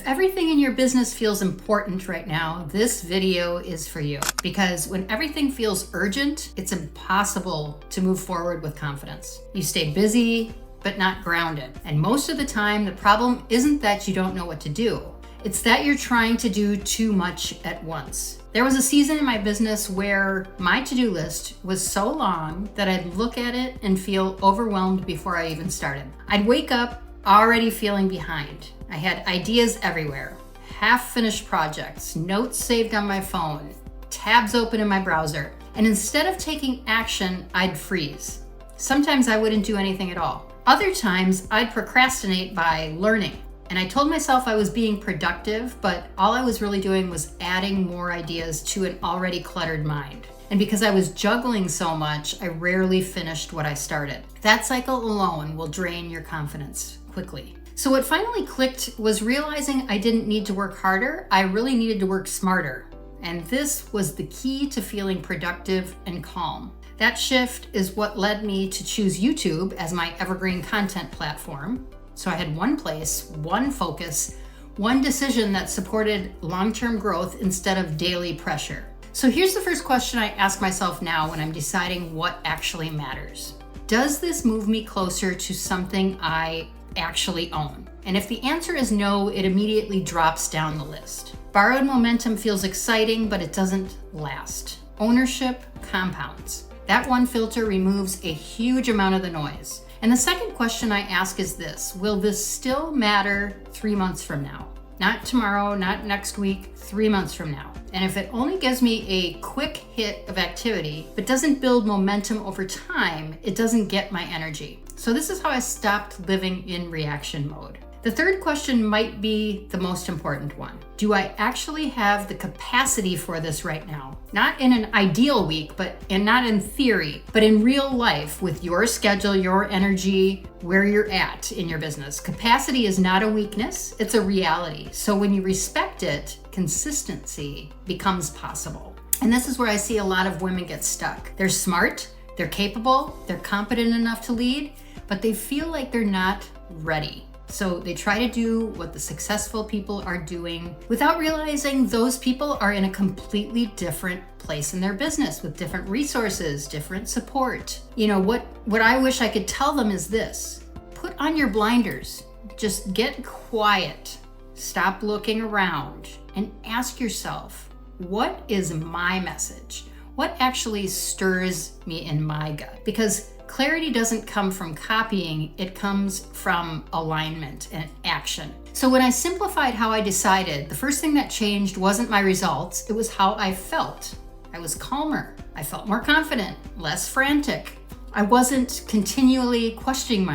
everything in your business feels important right now, this video is for you. Because when everything feels urgent, it's impossible to move forward with confidence. You stay busy, but not grounded. And most of the time, the problem isn't that you don't know what to do. It's that you're trying to do too much at once. There was a season in my business where my to-do list was so long that I'd look at it and feel overwhelmed before I even started. I'd wake up already feeling behind. I had ideas everywhere, half-finished projects, notes saved on my phone, tabs open in my browser. And instead of taking action, I'd freeze. Sometimes I wouldn't do anything at all. Other times, I'd procrastinate by learning. And I told myself I was being productive, but all I was really doing was adding more ideas to an already cluttered mind. And because I was juggling so much, I rarely finished what I started. That cycle alone will drain your confidence quickly. So what finally clicked was realizing I didn't need to work harder, I really needed to work smarter. And this was the key to feeling productive and calm. That shift is what led me to choose YouTube as my evergreen content platform. So I had one place, one focus, one decision that supported long-term growth instead of daily pressure. So here's the first question I ask myself now when I'm deciding what actually matters. Does this move me closer to something I actually own? And if the answer is no, it immediately drops down the list. Borrowed momentum feels exciting, but it doesn't last. Ownership compounds. That one filter removes a huge amount of the noise. And the second question I ask is this: will this still matter 3 months from now? Not tomorrow, not next week, 3 months from now. And if it only gives me a quick hit of activity, but doesn't build momentum over time, it doesn't get my energy. So this is how I stopped living in reaction mode. The third question might be the most important one. Do I actually have the capacity for this right now? Not in an ideal week, and not in theory, but in real life with your schedule, your energy, where you're at in your business. Capacity is not a weakness, it's a reality. So when you respect it, consistency becomes possible. And this is where I see a lot of women get stuck. They're smart, they're capable, they're competent enough to lead, but they feel like they're not ready. So they try to do what the successful people are doing without realizing those people are in a completely different place in their business with different resources, different support. You know, what I wish I could tell them is this: put on your blinders, just get quiet, stop looking around, and ask yourself, what is my message? What actually stirs me in my gut? Because clarity doesn't come from copying, it comes from alignment and action. So when I simplified how I decided, the first thing that changed wasn't my results, it was how I felt. I was calmer, I felt more confident, less frantic. I wasn't continually questioning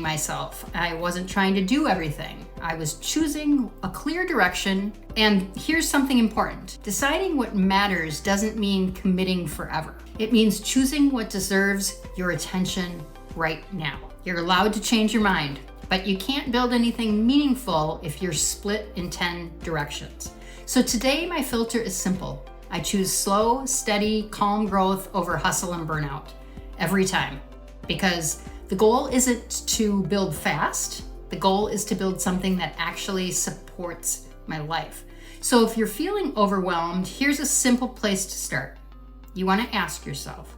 myself. I wasn't trying to do everything. I was choosing a clear direction. And here's something important. Deciding what matters doesn't mean committing forever. It means choosing what deserves your attention right now. You're allowed to change your mind, but you can't build anything meaningful if you're split in 10 directions. So today my filter is simple. I choose slow, steady, calm growth over hustle and burnout. Every time. Because the goal isn't to build fast, the goal is to build something that actually supports my life. So if you're feeling overwhelmed, here's a simple place to start. You want to ask yourself,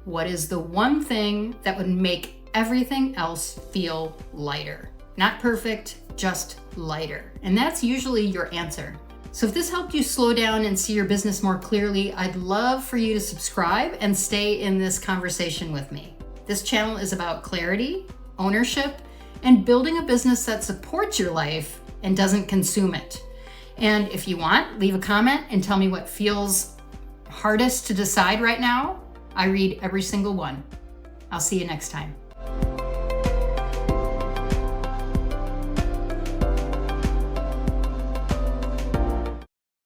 what is the one thing that would make everything else feel lighter? Not perfect, just lighter. And that's usually your answer. So if this helped you slow down and see your business more clearly, I'd love for you to subscribe and stay in this conversation with me. This channel is about clarity, ownership, and building a business that supports your life and doesn't consume it. And if you want, leave a comment and tell me what feels hardest to decide right now. I read every single one. I'll see you next time.